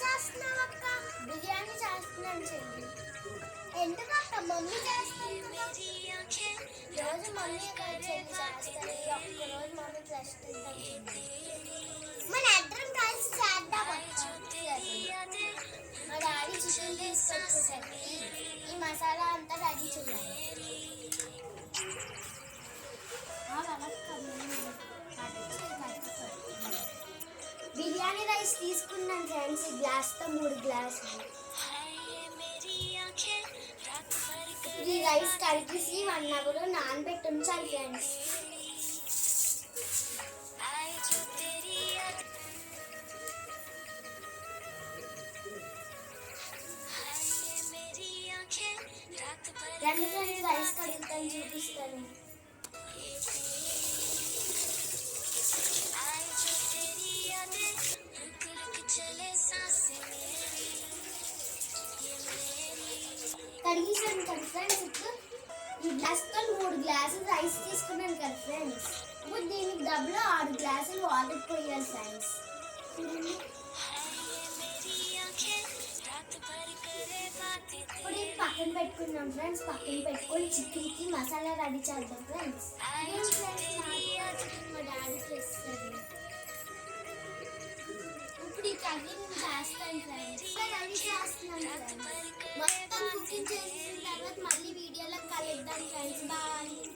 చేస్తున్నావు అక్క? బిర్యానీ చేస్తున్నాను చెల్లి. ఎందుకు అక్క? మమ్మీ చేస్తాను కదా. రోజు మమ్మీ చెల్లి చేస్తారు, ఒక్కరోజు మమ్మీ రెస్ట్ ఉంటుంది. మన ఇద్దరం కలిసి చేద్దాం అక్క. మా డాడీ చికెన్ తీసుకొచ్చేసరికి ఈ మసాలా అంతా రెడీ చేయాలి. బిర్యానీ రైస్ తీసుకున్నాను ఫ్రెండ్స్, ఈ గ్లాస్తో 3 గ్లాసులు. ఈ రైస్ కలిపేసి 1 అవర్ నానబెట్టి ఉంచాలి ఫ్రెండ్స్. రైస్ కడుగుతాను, చూపిస్తాను. కడిగేసాను కదా ఫ్రెండ్స్. ఇప్పుడు ఈ గ్లాస్తో 3 గ్లాసులు రైస్ తీసుకున్నాను కదా ఫ్రెండ్స్. ఇప్పుడు దీనికి డబ్బులో 6 గ్లాసులు వాటర్ పోయాలి ఫ్రెండ్స్. ఇప్పుడు ఇది పక్కన పెట్టుకున్నాం ఫ్రెండ్స్. పక్కన పెట్టుకొని చికెన్కి మసాలా రెడీ చేద్దాం ఫ్రెండ్స్. మా డాడీ చేస్తారు. ఇప్పుడు ఈ కర్రీ నేను చేస్తాను ఫ్రెండ్స్. రెడీ చేస్తున్నాను ఫ్రెండ్స్. మొత్తం కుకింగ్ చేసిన తర్వాత మళ్ళీ వీడియోలో కలుద్దాం ఫ్రెండ్స్. బాయ్.